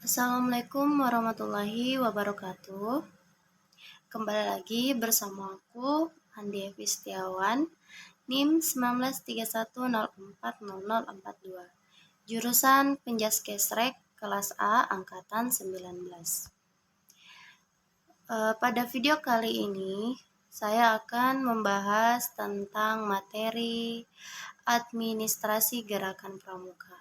Assalamualaikum warahmatullahi wabarakatuh. Kembali lagi bersama aku, Andi Evi Setiawan, NIM 1931040042, jurusan Penjaskesrek kelas A angkatan 19. Pada video kali ini, saya akan membahas tentang materi administrasi gerakan pramuka.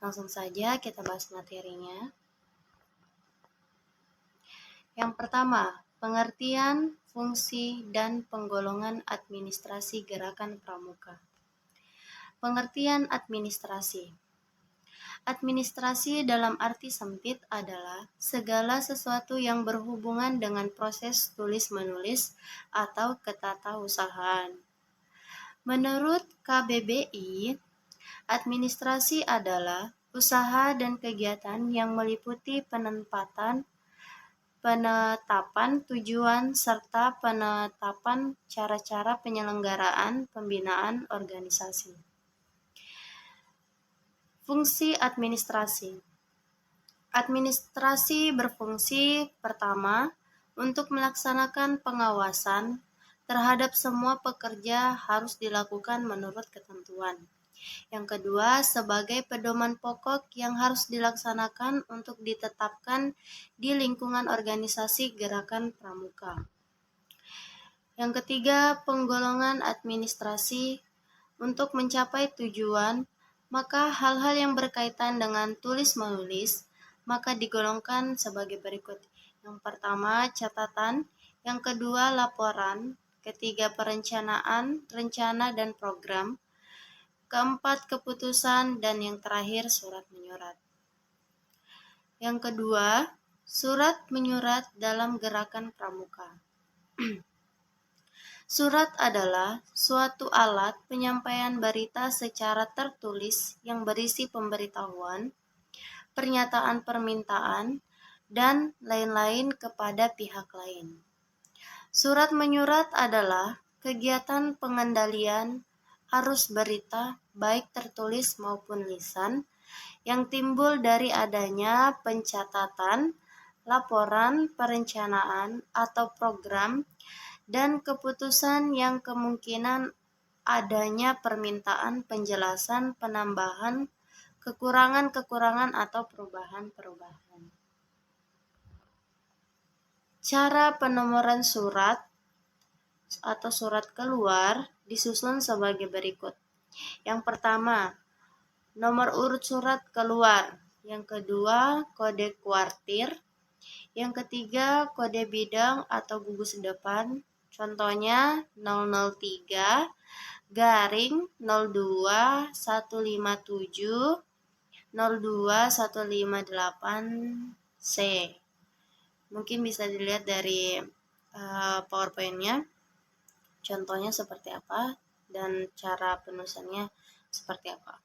Langsung saja kita bahas materinya. Yang pertama, pengertian, fungsi, dan penggolongan administrasi gerakan pramuka. Pengertian administrasi. Administrasi dalam arti sempit adalah segala sesuatu yang berhubungan dengan proses tulis-menulis atau ketatausahaan. Menurut KBBI, administrasi adalah usaha dan kegiatan yang meliputi penetapan tujuan serta penetapan cara-cara penyelenggaraan pembinaan organisasi. Fungsi administrasi. Administrasi berfungsi pertama untuk melaksanakan pengawasan terhadap semua pekerja harus dilakukan menurut ketentuan. Yang kedua, sebagai pedoman pokok yang harus dilaksanakan untuk ditetapkan di lingkungan organisasi gerakan pramuka. Yang ketiga, penggolongan administrasi untuk mencapai tujuan, maka hal-hal yang berkaitan dengan tulis-menulis maka digolongkan sebagai berikut. Yang pertama, catatan. Yang kedua, laporan. Ketiga, perencanaan, rencana dan program. Keempat, keputusan, dan yang terakhir, surat menyurat. Yang kedua, surat menyurat dalam gerakan pramuka. Surat adalah suatu alat penyampaian berita secara tertulis yang berisi pemberitahuan, pernyataan permintaan, dan lain-lain kepada pihak lain. Surat menyurat adalah kegiatan pengendalian arus berita baik tertulis maupun lisan yang timbul dari adanya pencatatan, laporan, perencanaan, atau program dan keputusan yang kemungkinan adanya permintaan penjelasan, penambahan, kekurangan-kekurangan, atau perubahan-perubahan. Cara penomoran surat atau surat keluar disusun sebagai berikut. Yang pertama, nomor urut surat keluar. Yang kedua, kode kuartir. Yang ketiga, kode bidang atau gugus depan. Contohnya 003 garing 02 157 02 158 C. Mungkin bisa dilihat dari PowerPoint-nya. Contohnya seperti apa dan cara penulisannya seperti apa.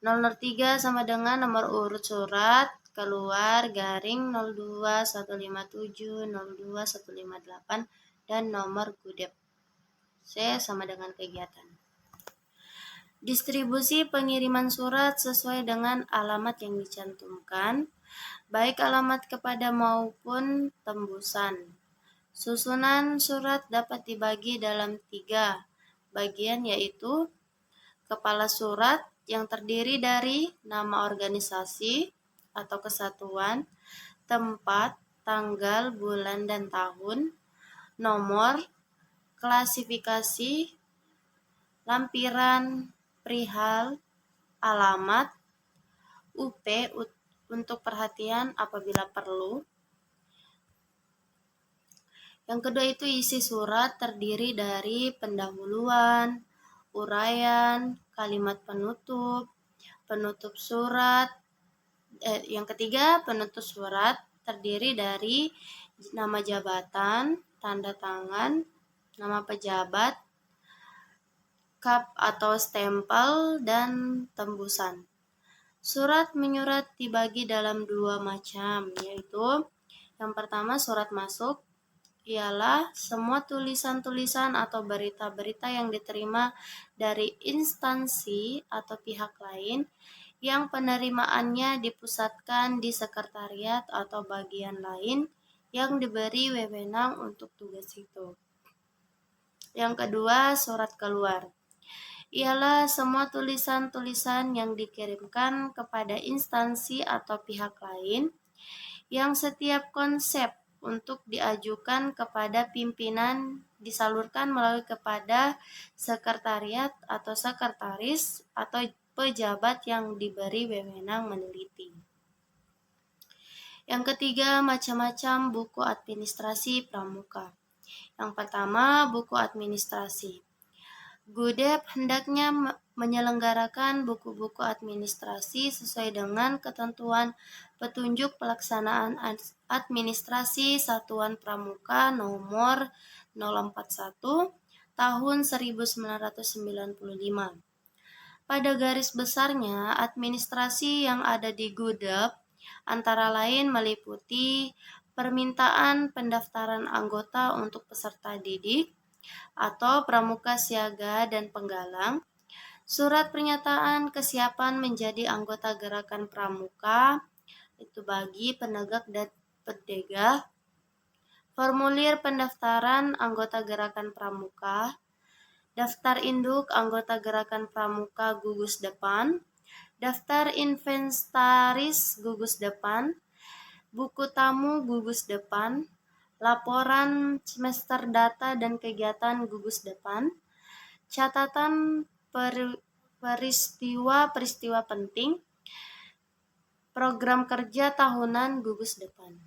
003 sama dengan nomor urut surat keluar garing 02 157 02 158 dan nomor gudep. C sama dengan kegiatan. Distribusi pengiriman surat sesuai dengan alamat yang dicantumkan, baik alamat kepada maupun tembusan. Susunan surat dapat dibagi dalam 3 bagian, yaitu kepala surat yang terdiri dari nama organisasi atau kesatuan, tempat, tanggal, bulan, dan tahun, nomor, klasifikasi, lampiran, perihal, alamat, UP untuk perhatian apabila perlu. Yang kedua itu isi surat terdiri dari pendahuluan, uraian, kalimat penutup, penutup surat. Yang ketiga, penutup surat terdiri dari nama jabatan, tanda tangan, nama pejabat, kap atau stempel, dan tembusan. Surat menyurat dibagi dalam 2 macam, yaitu yang pertama surat masuk, ialah semua tulisan-tulisan atau berita-berita yang diterima dari instansi atau pihak lain yang penerimaannya dipusatkan di sekretariat atau bagian lain yang diberi wewenang untuk tugas itu. Yang kedua, surat keluar. Ialah semua tulisan-tulisan yang dikirimkan kepada instansi atau pihak lain yang setiap konsep untuk diajukan kepada pimpinan disalurkan melalui kepada sekretariat atau sekretaris atau pejabat yang diberi wewenang meneliti. Yang ketiga, macam-macam buku administrasi pramuka. Yang pertama, buku administrasi. Gudep hendaknya menyelenggarakan buku-buku administrasi sesuai dengan ketentuan petunjuk pelaksanaan administrasi Satuan Pramuka nomor 041 tahun 1995. Pada garis besarnya, administrasi yang ada di Gudep antara lain meliputi permintaan pendaftaran anggota untuk peserta didik atau pramuka siaga dan penggalang, surat pernyataan kesiapan menjadi anggota gerakan pramuka, itu bagi penegak dan pendegah, formulir pendaftaran anggota gerakan pramuka, daftar induk anggota gerakan pramuka gugus depan, daftar inventaris gugus depan, buku tamu gugus depan, laporan semester data dan kegiatan gugus depan, catatan peristiwa-peristiwa penting, program kerja tahunan gugus depan.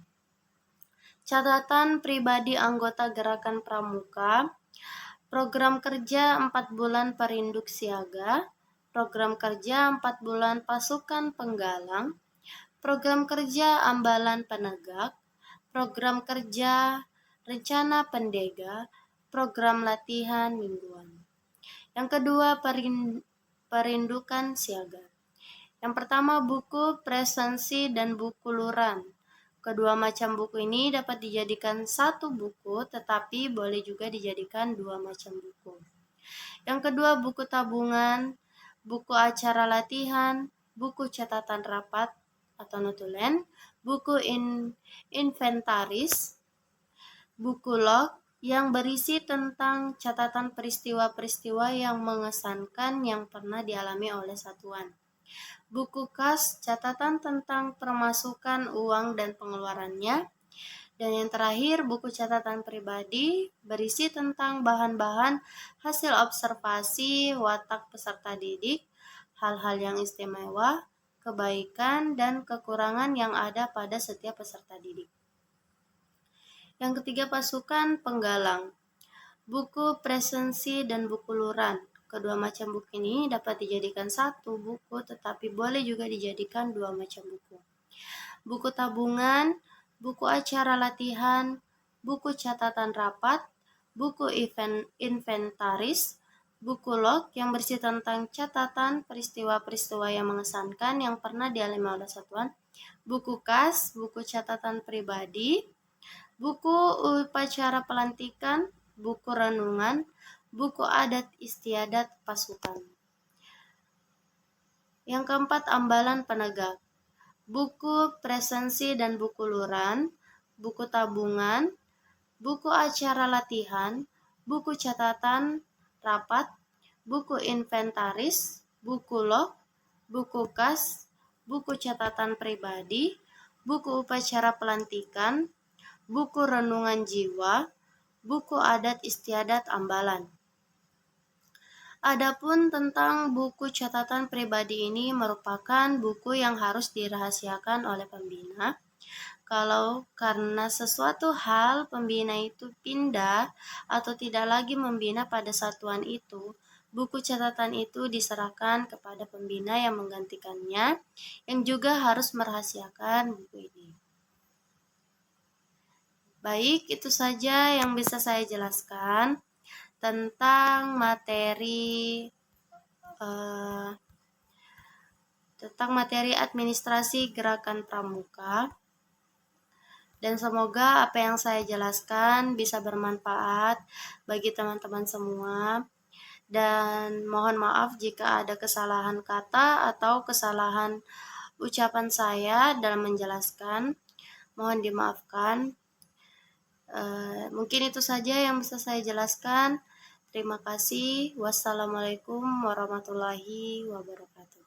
Catatan pribadi anggota gerakan pramuka, program kerja 4 bulan perinduk siaga, program kerja 4 bulan pasukan penggalang, program kerja ambalan penegak, program kerja rencana pendega, program latihan mingguan. Yang kedua, perindukan siaga. Yang pertama, buku presensi dan buku luran. Kedua macam buku ini dapat dijadikan satu buku, tetapi boleh juga dijadikan dua macam buku. Yang kedua, buku tabungan, buku acara latihan, buku catatan rapat atau notulen, buku inventaris, buku log yang berisi tentang catatan peristiwa-peristiwa yang mengesankan yang pernah dialami oleh satuan. Buku kas, catatan tentang permasukan uang dan pengeluarannya. Dan yang terakhir, buku catatan pribadi berisi tentang bahan-bahan hasil observasi watak peserta didik, hal-hal yang istimewa, kebaikan, dan kekurangan yang ada pada setiap peserta didik. Yang ketiga, pasukan penggalang. Buku presensi dan buku luran. Kedua macam buku ini dapat dijadikan satu buku, tetapi boleh juga dijadikan dua macam buku. Buku tabungan, buku acara latihan, buku catatan rapat, buku inventaris, buku log yang berisi tentang catatan peristiwa-peristiwa yang mengesankan yang pernah dialami oleh satuan, buku kas, buku catatan pribadi, buku upacara pelantikan, buku renungan, buku adat istiadat pasukan. Yang keempat, ambalan penegak. Buku presensi dan buku luran, buku tabungan, buku acara latihan, buku catatan rapat, buku inventaris, buku log, buku kas, buku catatan pribadi, buku upacara pelantikan, buku renungan jiwa, buku adat istiadat ambalan. Adapun tentang buku catatan pribadi ini merupakan buku yang harus dirahasiakan oleh pembina. Kalau karena sesuatu hal pembina itu pindah atau tidak lagi membina pada satuan itu, buku catatan itu diserahkan kepada pembina yang menggantikannya, yang juga harus merahasiakan buku ini. Baik, itu saja yang bisa saya jelaskan tentang materi administrasi gerakan pramuka, dan semoga apa yang saya jelaskan bisa bermanfaat bagi teman-teman semua. dan mohon maaf jika ada kesalahan kata atau kesalahan ucapan saya dalam menjelaskan. Mohon dimaafkan. Mungkin itu saja yang bisa saya jelaskan. Terima kasih. Wassalamualaikum warahmatullahi wabarakatuh.